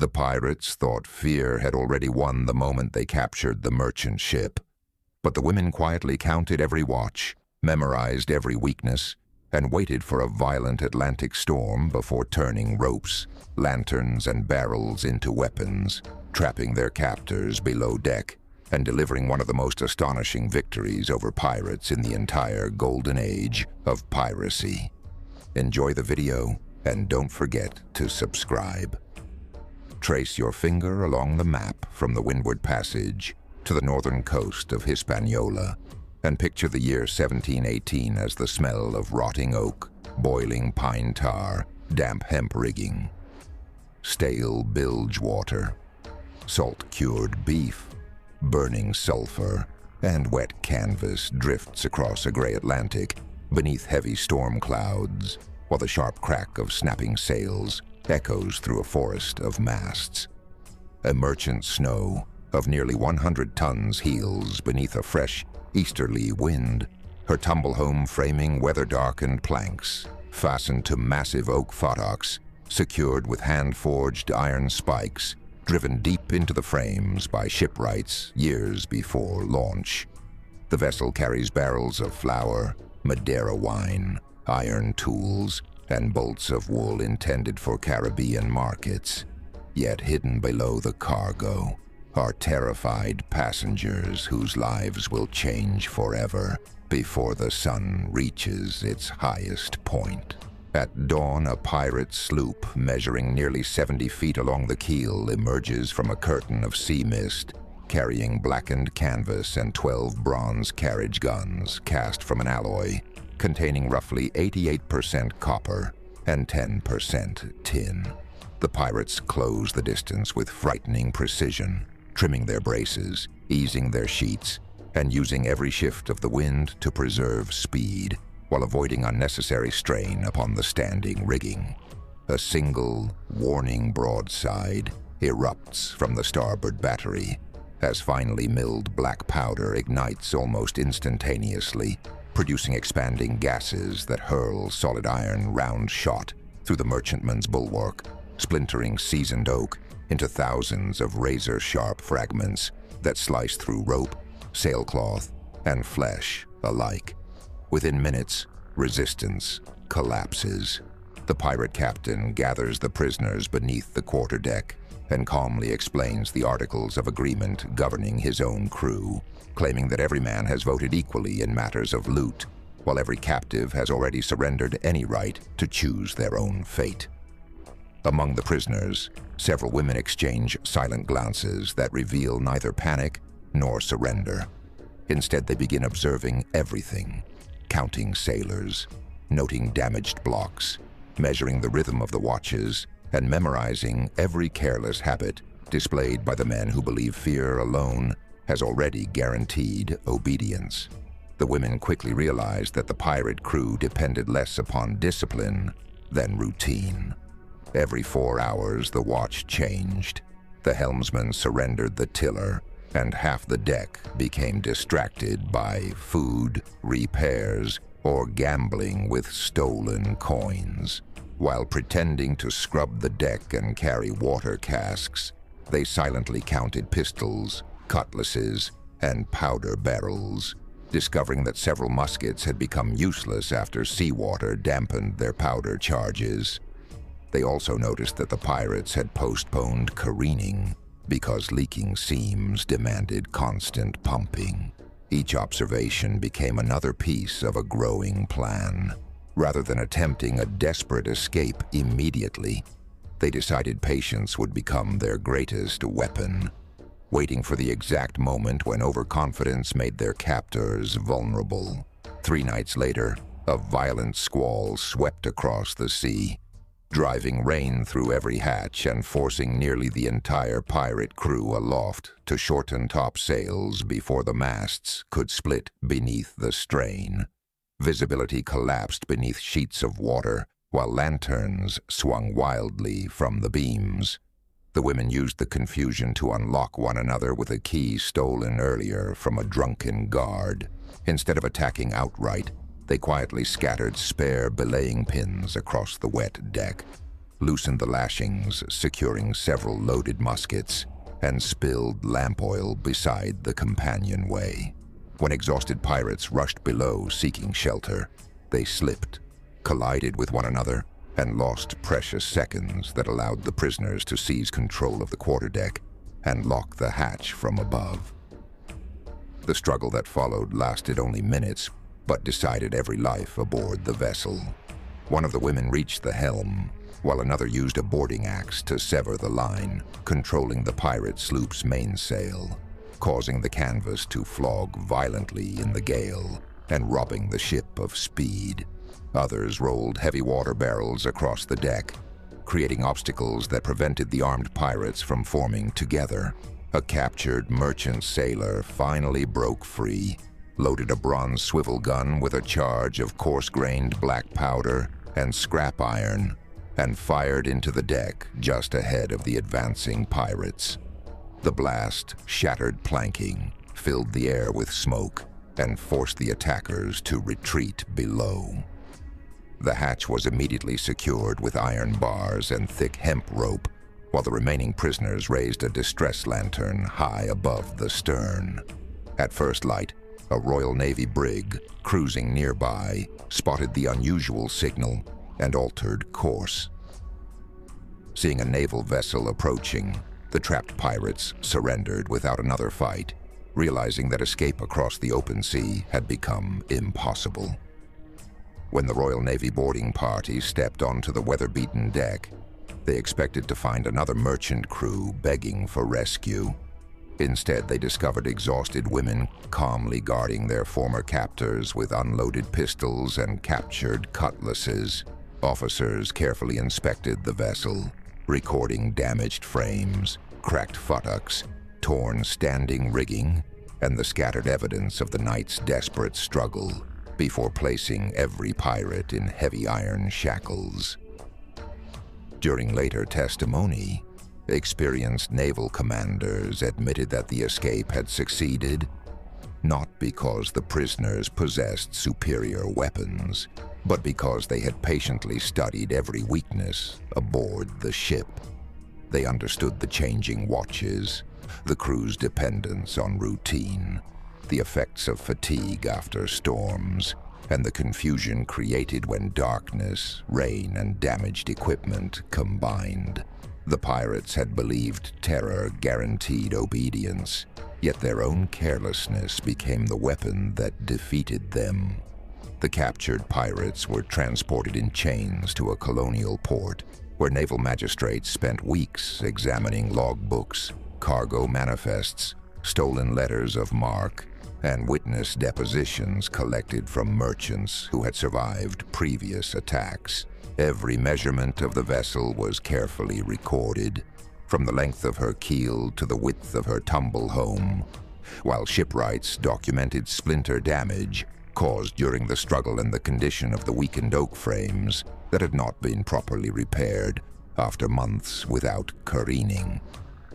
The pirates thought fear had already won the moment they captured the merchant ship. But the women quietly counted every watch, memorized every weakness, and waited for a violent Atlantic storm before turning ropes, lanterns, and barrels into weapons, trapping their captors below deck, and delivering one of the most astonishing victories over pirates in the entire Golden Age of Piracy. Enjoy the video, and don't forget to subscribe. Trace your finger along the map from the Windward Passage to the northern coast of Hispaniola, and picture the year 1718 as the smell of rotting oak, boiling pine tar, damp hemp rigging, stale bilge water, salt-cured beef, burning sulfur, and wet canvas drifts across a gray Atlantic beneath heavy storm clouds, while the sharp crack of snapping sails echoes through a forest of masts. A merchant snow of nearly 100 tons heels beneath a fresh easterly wind, her tumble-home framing weather-darkened planks, fastened to massive oak foddocks, secured with hand-forged iron spikes, driven deep into the frames by shipwrights years before launch. The vessel carries barrels of flour, Madeira wine, iron tools, and bolts of wool intended for Caribbean markets. Yet hidden below the cargo are terrified passengers whose lives will change forever before the sun reaches its highest point. At dawn, a pirate sloop measuring nearly 70 feet along the keel emerges from a curtain of sea mist, carrying blackened canvas and 12 bronze carriage guns cast from an alloy containing roughly 88% copper and 10% tin. The pirates close the distance with frightening precision, trimming their braces, easing their sheets, and using every shift of the wind to preserve speed, while avoiding unnecessary strain upon the standing rigging. A single, warning broadside erupts from the starboard battery, as finely milled black powder ignites almost instantaneously, producing expanding gases that hurl solid iron round shot through the merchantman's bulwark, splintering seasoned oak into thousands of razor-sharp fragments that slice through rope, sailcloth, and flesh alike. Within minutes, resistance collapses. The pirate captain gathers the prisoners beneath the quarterdeck and calmly explains the articles of agreement governing his own crew, claiming that every man has voted equally in matters of loot, while every captive has already surrendered any right to choose their own fate. Among the prisoners, several women exchange silent glances that reveal neither panic nor surrender. Instead, they begin observing everything, counting sailors, noting damaged blocks, measuring the rhythm of the watches, and memorizing every careless habit displayed by the men who believe fear alone has already guaranteed obedience. The women quickly realized that the pirate crew depended less upon discipline than routine. Every 4 hours, the watch changed. The helmsman surrendered the tiller, and half the deck became distracted by food, repairs, or gambling with stolen coins. While pretending to scrub the deck and carry water casks, they silently counted pistols, cutlasses, and powder barrels, discovering that several muskets had become useless after seawater dampened their powder charges. They also noticed that the pirates had postponed careening because leaking seams demanded constant pumping. Each observation became another piece of a growing plan. Rather than attempting a desperate escape immediately, they decided patience would become their greatest weapon, waiting for the exact moment when overconfidence made their captors vulnerable. 3 nights later, a violent squall swept across the sea, driving rain through every hatch and forcing nearly the entire pirate crew aloft to shorten topsails before the masts could split beneath the strain. Visibility collapsed beneath sheets of water, while lanterns swung wildly from the beams. The women used the confusion to unlock one another with a key stolen earlier from a drunken guard. Instead of attacking outright, they quietly scattered spare belaying pins across the wet deck. loosened the lashings, securing several loaded muskets, and spilled lamp oil beside the companionway. When exhausted pirates rushed below seeking shelter, they slipped, collided with one another, and lost precious seconds that allowed the prisoners to seize control of the quarterdeck and lock the hatch from above. The struggle that followed lasted only minutes, but decided every life aboard the vessel. One of the women reached the helm, while another used a boarding axe to sever the line, controlling the pirate sloop's mainsail, causing the canvas to flog violently in the gale and robbing the ship of speed. Others rolled heavy water barrels across the deck, creating obstacles that prevented the armed pirates from forming together. A captured merchant sailor finally broke free, loaded a bronze swivel gun with a charge of coarse-grained black powder and scrap iron, and fired into the deck just ahead of the advancing pirates. The blast shattered planking, filled the air with smoke, and forced the attackers to retreat below. The hatch was immediately secured with iron bars and thick hemp rope, while the remaining prisoners raised a distress lantern high above the stern. At first light, a Royal Navy brig, cruising nearby, spotted the unusual signal and altered course. Seeing a naval vessel approaching, the trapped pirates surrendered without another fight, realizing that escape across the open sea had become impossible. When the Royal Navy boarding party stepped onto the weather-beaten deck, they expected to find another merchant crew begging for rescue. Instead, they discovered exhausted women calmly guarding their former captors with unloaded pistols and captured cutlasses. Officers carefully inspected the vessel, recording damaged frames, cracked futtocks, torn standing rigging, and the scattered evidence of the night's desperate struggle, before placing every pirate in heavy iron shackles. During later testimony, experienced naval commanders admitted that the escape had succeeded, not because the prisoners possessed superior weapons, but because they had patiently studied every weakness aboard the ship. They understood the changing watches, the crew's dependence on routine, the effects of fatigue after storms, and the confusion created when darkness, rain, and damaged equipment combined. The pirates had believed terror guaranteed obedience, yet their own carelessness became the weapon that defeated them. The captured pirates were transported in chains to a colonial port, where naval magistrates spent weeks examining logbooks, cargo manifests, stolen letters of marque, and witness depositions collected from merchants who had survived previous attacks. Every measurement of the vessel was carefully recorded, from the length of her keel to the width of her tumble home, while shipwrights documented splinter damage caused during the struggle and the condition of the weakened oak frames that had not been properly repaired after months without careening.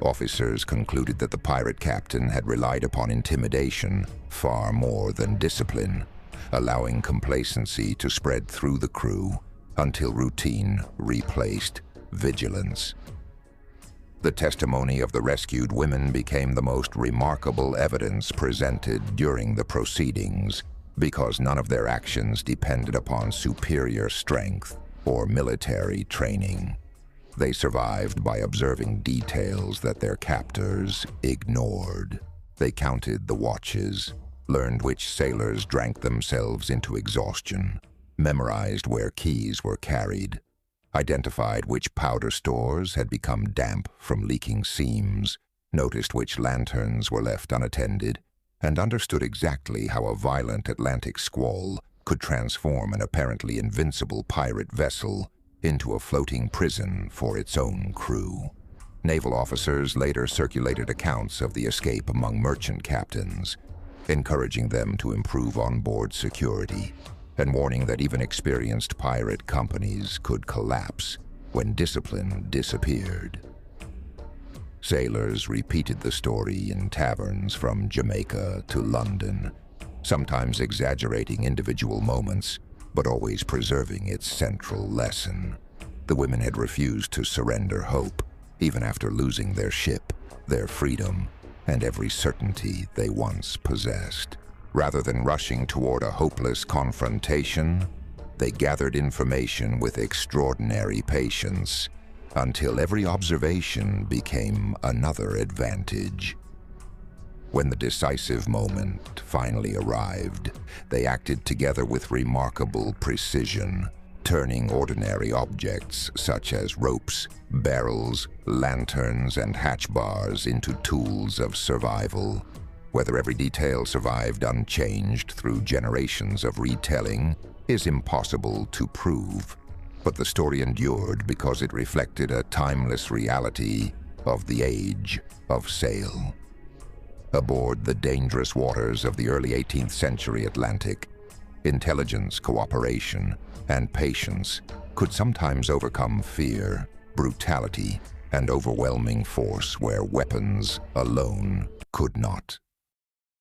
Officers concluded that the pirate captain had relied upon intimidation far more than discipline, allowing complacency to spread through the crew until routine replaced vigilance. The testimony of the rescued women became the most remarkable evidence presented during the proceedings, because none of their actions depended upon superior strength or military training. They survived by observing details that their captors ignored. They counted the watches, learned which sailors drank themselves into exhaustion, memorized where keys were carried, identified which powder stores had become damp from leaking seams, noticed which lanterns were left unattended, and understood exactly how a violent Atlantic squall could transform an apparently invincible pirate vessel into a floating prison for its own crew. Naval officers later circulated accounts of the escape among merchant captains, encouraging them to improve onboard security, and warning that even experienced pirate companies could collapse when discipline disappeared. Sailors repeated the story in taverns from Jamaica to London, sometimes exaggerating individual moments, but always preserving its central lesson. The women had refused to surrender hope, even after losing their ship, their freedom, and every certainty they once possessed. Rather than rushing toward a hopeless confrontation, they gathered information with extraordinary patience until every observation became another advantage. When the decisive moment finally arrived, they acted together with remarkable precision, turning ordinary objects such as ropes, barrels, lanterns, and hatch bars into tools of survival. Whether every detail survived unchanged through generations of retelling is impossible to prove, but the story endured because it reflected a timeless reality of the age of sail. Aboard the dangerous waters of the early 18th century Atlantic, intelligence, cooperation, and patience could sometimes overcome fear, brutality, and overwhelming force where weapons alone could not.